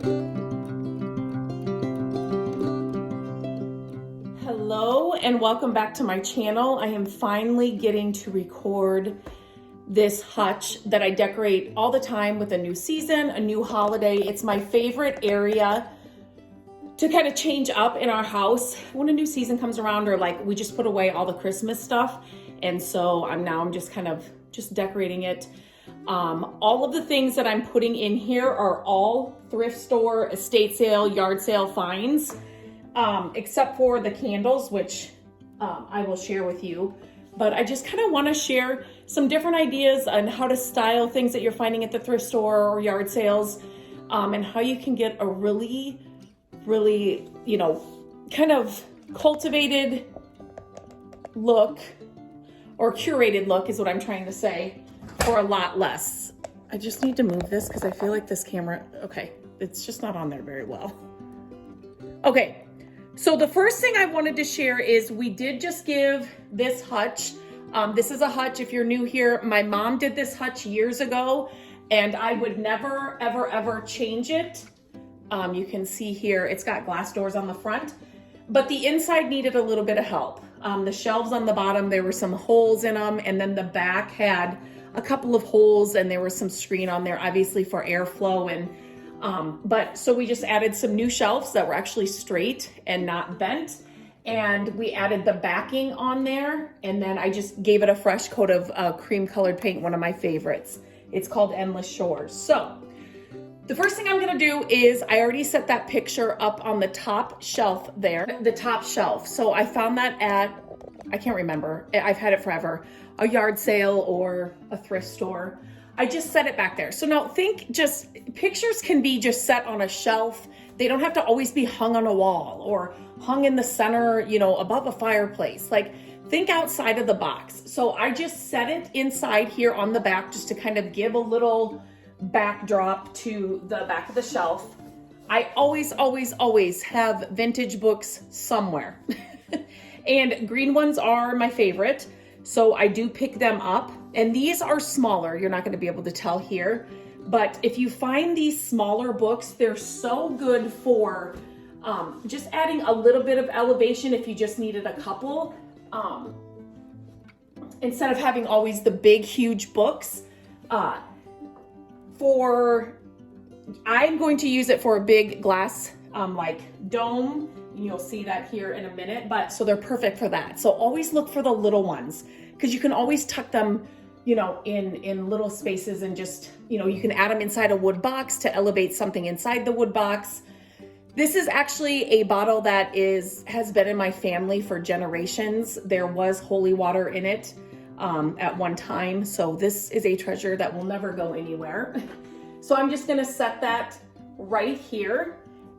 Hello and welcome back to my channel. I am finally getting to record this hutch that I decorate all the time with a new season, a new holiday. It's my favorite area to kind of change up in our house when a new season comes around, or like we just put away all the Christmas stuff. And so I'm just kind of decorating it. All of the things that I'm putting in here are all thrift store, estate sale, yard sale finds, except for the candles, which I will share with you. But I just kind of want to share some different ideas on how to style things that you're finding at the thrift store or yard sales, and how you can get a really, kind of cultivated look, or curated look is what I'm trying to say, for a lot less. I just need to move this because I feel like this camera, okay, it's just not on there very well. Okay, so the first thing I wanted to share is we did just give this hutch. This is a hutch, if you're new here, my mom did this hutch years ago, and I would never, ever change it. You can see here, it's got glass doors on the front, but the inside needed a little bit of help. The shelves on the bottom, there were some holes in them, and then the back had a couple of holes, and there was some screen on there, obviously for airflow. And so we just added some new shelves that were actually straight and not bent, and we added the backing on there, and then I just gave it a fresh coat of cream colored paint, one of my favorites. It's called Endless Shores. So the first thing I'm gonna do is, I already set that picture up on the top shelf there, the top shelf. So I found that at, I can't remember, I've had it forever, a yard sale or a thrift store. I just set it back there. So now think, just pictures can be just set on a shelf. They don't have to always be hung on a wall or hung in the center, above a fireplace. Like, think outside of the box. So I just set it inside here on the back just to kind of give a little backdrop to the back of the shelf. I always have vintage books somewhere. And green ones are my favorite. So I do pick them up, and these are smaller. You're not going to be able to tell here, but if you find these smaller books, they're so good for just adding a little bit of elevation if you just needed a couple, instead of having always the big, huge books. I'm going to use it for a big glass, like dome. You'll see that here in a minute, but so they're perfect for that. So always look for the little ones, because you can always tuck them, in little spaces, and just, you can add them inside a wood box to elevate something inside the wood box. This is actually a bottle that has been in my family for generations. There was holy water in it at one time. So this is a treasure that will never go anywhere. So I'm just gonna set that right here.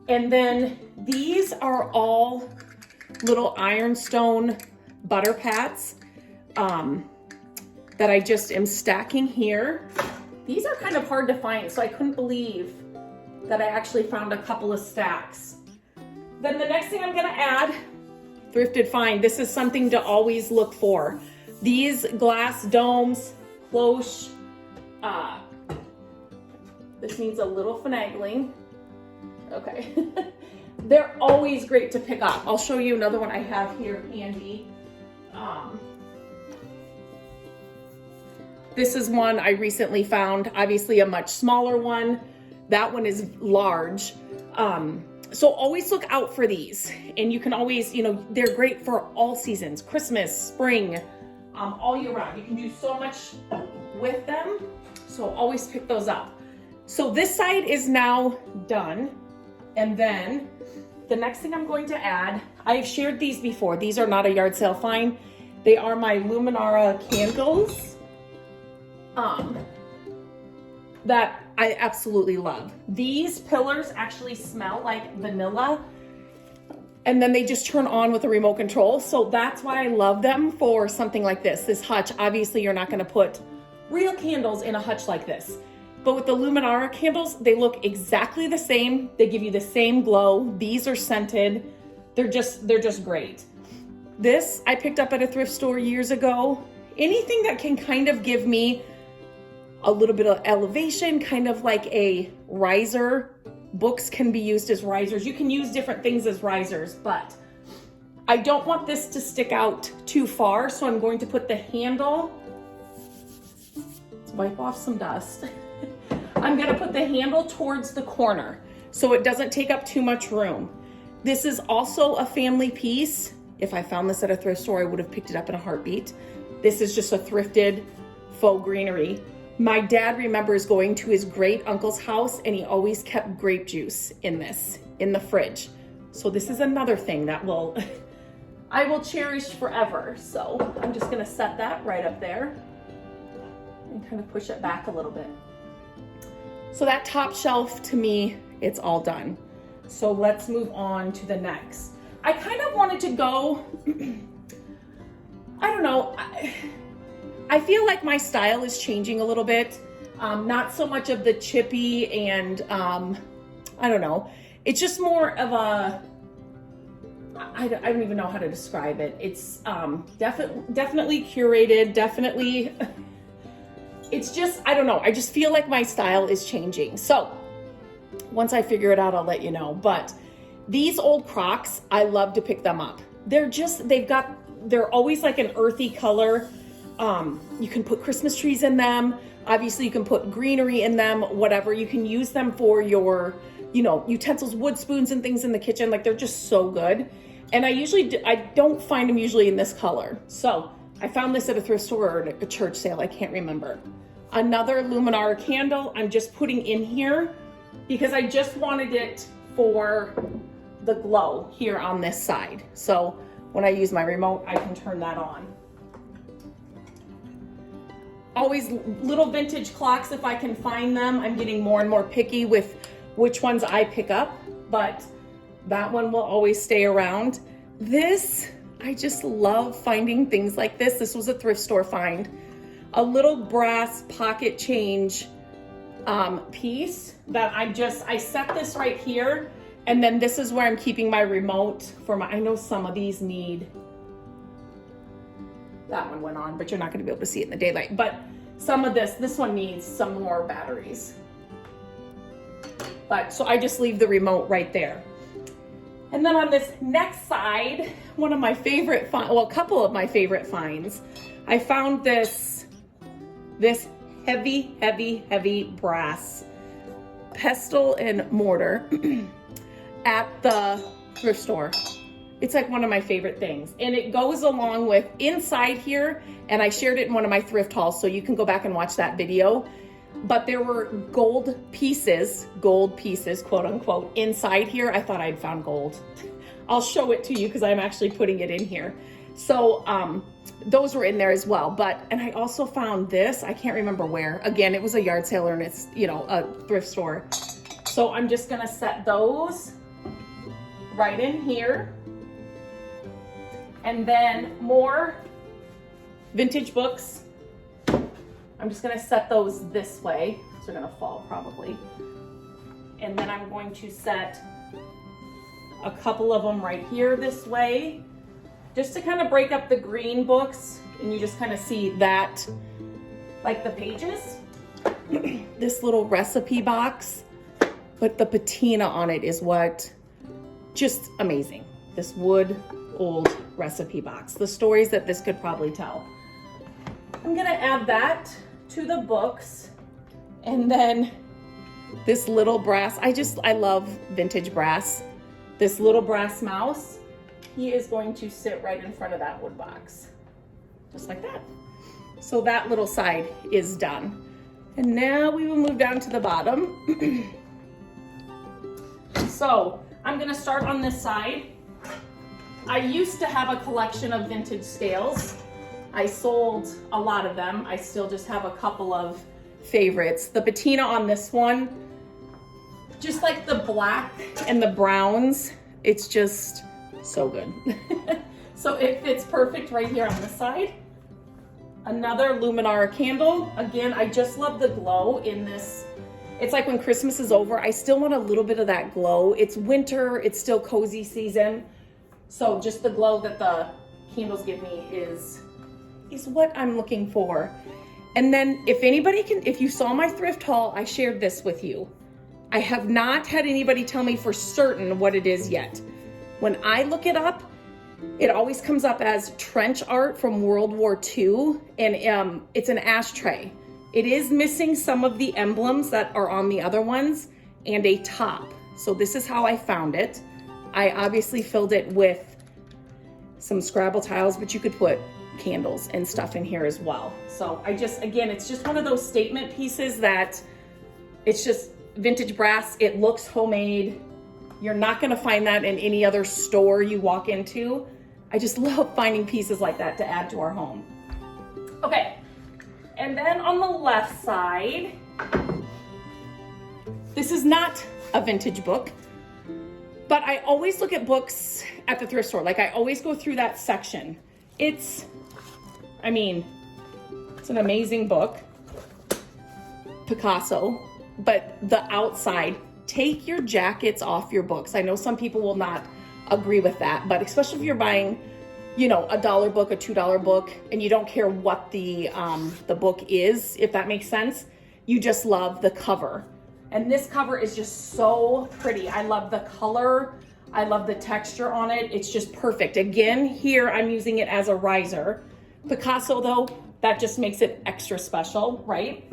And then these are all little ironstone butter pats that I just am stacking here. These are kind of hard to find, so I couldn't believe that I actually found a couple of stacks. Then the next thing I'm gonna add, thrifted find. This is something to always look for. These glass domes, cloche. This needs a little finagling. Okay. They're always great to pick up. I'll show you another one I have here handy. This is one I recently found, obviously a much smaller one. That one is large. So always look out for these. And you can always, they're great for all seasons, Christmas, spring, all year round. You can do so much with them. So always pick those up. So this side is now done. And then the next thing I'm going to add, I've shared these before. These are not a yard sale find. They are my Luminara candles that I absolutely love. These pillars actually smell like vanilla, and then they just turn on with a remote control. So that's why I love them for something like this hutch. Obviously, you're not going to put real candles in a hutch like this. But with the Luminara candles, they look exactly the same. They give you the same glow. These are scented. They're just great. This I picked up at a thrift store years ago. Anything that can kind of give me a little bit of elevation, kind of like a riser Books can be used as risers. You can use different things as risers, but I don't want this to stick out too far, so I'm going to put the handle, let's wipe off some dust. I'm gonna put the handle towards the corner so it doesn't take up too much room. This is also a family piece. If I found this at a thrift store, I would have picked it up in a heartbeat. This is just a thrifted faux greenery. My dad remembers going to his great uncle's house and he always kept grape juice in the fridge. So this is another thing that I will cherish forever. So I'm just gonna set that right up there and kind of push it back a little bit. So that top shelf, to me, it's all done. So let's move on to the next. I kind of wanted to go, I don't know, I feel like my style is changing a little bit. Not so much of the chippy and, I don't know. It's just more of a, I don't even know how to describe it. It's definitely curated, definitely, it's just, I don't know. I just feel like my style is changing. So once I figure it out, I'll let you know. But these old Crocs, I love to pick them up. They're always like an earthy color. You can put Christmas trees in them. Obviously you can put greenery in them, whatever. You can use them for your, utensils, wood spoons and things in the kitchen. Like, they're just so good. And I don't find them usually in this color. So I found this at a thrift store or a church sale. I can't remember. Another Luminar candle I'm just putting in here because I just wanted it for the glow here on this side. So when I use my remote, I can turn that on. Always little vintage clocks if I can find them. I'm getting more and more picky with which ones I pick up, but that one will always stay around. This, I just love finding things like this. This was a thrift store find. A little brass pocket change piece that I set this right here, and then this is where I'm keeping my remote for I know some of these need, that one went on, but you're not gonna be able to see it in the daylight. But some of this one needs some more batteries. But so I just leave the remote right there. And then on this next side, one of my favorite a couple of my favorite finds, I found this heavy brass pestle and mortar at the thrift store. It's like one of my favorite things. And it goes along with inside here, and I shared it in one of my thrift hauls, so you can go back and watch that video. But there were gold pieces, quote unquote, inside here. I thought I'd found gold. I'll show it to you because I'm actually putting it in here. So those were in there as well. And I also found this, I can't remember where. Again, it was a yard sale and it's, a thrift store. So I'm just gonna set those right in here. And then more vintage books. I'm just gonna set those this way. They're gonna fall probably. And then I'm going to set a couple of them right here this way, just to kind of break up the green books. And you just kind of see that, like the pages. This little recipe box, but the patina on it is what, just amazing. This wood old recipe box. The stories that this could probably tell. I'm gonna add that to the books. And then this little brass, I love vintage brass. This little brass mouse, he is going to sit right in front of that wood box. Just like that. So that little side is done. And now we will move down to the bottom. So I'm gonna start on this side. I used to have a collection of vintage scales. I sold a lot of them. I still just have a couple of favorites. The patina on this one, just like the black and the browns, it's just so good. So it fits perfect right here on this side. Another Luminar candle. Again, I just love the glow in this. It's like when Christmas is over, I still want a little bit of that glow. It's winter, it's still cozy season. So just the glow that the candles give me is what I'm looking for. And then if you saw my thrift haul, I shared this with you. I have not had anybody tell me for certain what it is yet. When I look it up, it always comes up as trench art from World War II, and it's an ashtray. It is missing some of the emblems that are on the other ones and a top. So this is how I found it. I obviously filled it with some Scrabble tiles, but you could put candles and stuff in here as well. So again, it's just one of those statement pieces that it's just vintage brass. It looks homemade. You're not gonna find that in any other store you walk into. I just love finding pieces like that to add to our home. Okay, and then on the left side, this is not a vintage book, but I always look at books at the thrift store. Like, I always go through that section. It's an amazing book, Picasso, but the outside, take your jackets off your books. I know some people will not agree with that, but especially if you're buying, a $1 book, a $2 book, and you don't care what the book is, if that makes sense, you just love the cover. And this cover is just so pretty. I love the color. I love the texture on it. It's just perfect. Again, here I'm using it as a riser. Picasso though, that just makes it extra special, right?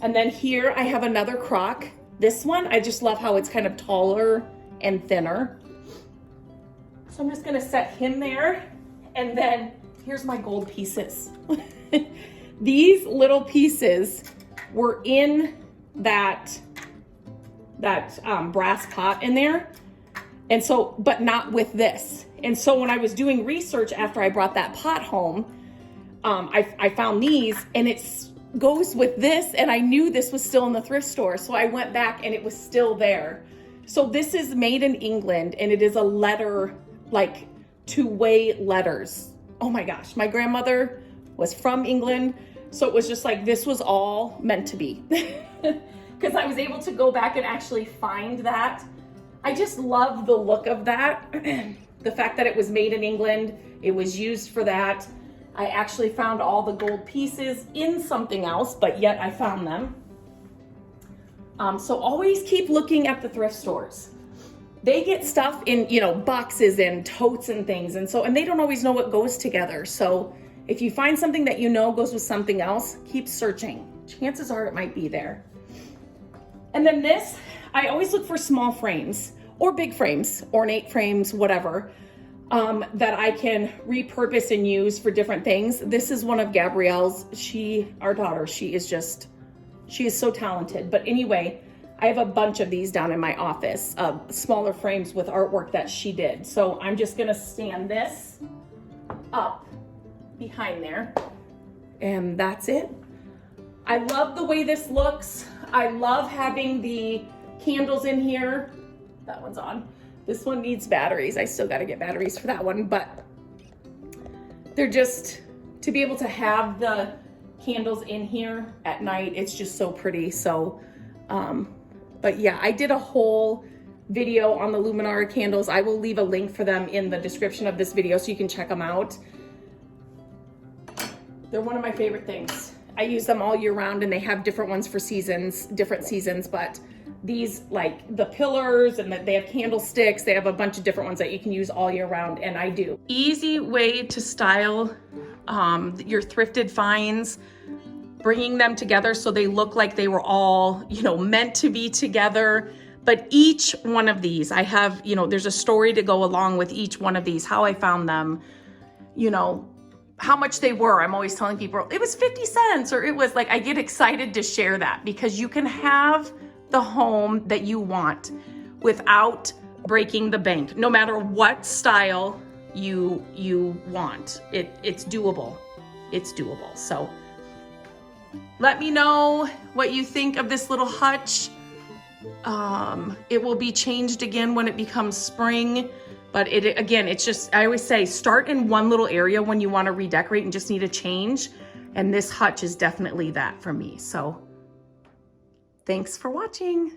And then here I have another crock. This one, I just love how it's kind of taller and thinner. So I'm just gonna set him there. And then here's my gold pieces. These little pieces were in that brass pot in there. And so, but not with this. And so when I was doing research after I brought that pot home, I found these, and it goes with this, and I knew this was still in the thrift store. So I went back and it was still there. So this is made in England, and it is a letter, like two-way letters. Oh my gosh, my grandmother was from England. So it was just like, this was all meant to be. Because I was able to go back and actually find that. I just love the look of that. The fact that it was made in England, it was used for that. I actually found all the gold pieces in something else, but yet I found them. So always keep looking at the thrift stores. They get stuff in, boxes and totes and things. And they don't always know what goes together. So if you find something that goes with something else, keep searching. Chances are it might be there. And then this, I always look for small frames or big frames, ornate frames, whatever, that I can repurpose and use for different things. This is one of Gabrielle's. Our daughter, she is so talented. But anyway, I have a bunch of these down in my office, smaller frames with artwork that she did. So I'm just gonna stand this up behind there, and that's it. I love the way this looks. I love having the candles in here. That one's on. This one needs batteries. I still got to get batteries for that one, but they're just, to be able to have the candles in here at night, it's just so pretty. So, but yeah, I did a whole video on the Luminara candles. I will leave a link for them in the description of this video so you can check them out. They're one of my favorite things. I use them all year round, and they have different ones for different seasons, but these, like the pillars, and they have candlesticks, they have a bunch of different ones that you can use all year round, and I do. Easy way to style your thrifted finds, bringing them together so they look like they were all, meant to be together. But each one of these, I have, there's a story to go along with each one of these, how I found them, how much they were. I'm always telling people it was 50 cents, or it was like, I get excited to share that, because you can have the home that you want without breaking the bank, no matter what style you want. It's doable. It's doable. So let me know what you think of this little hutch. It will be changed again when it becomes spring. But it's just, I always say, start in one little area when you want to redecorate and just need a change. And this hutch is definitely that for me. So thanks for watching.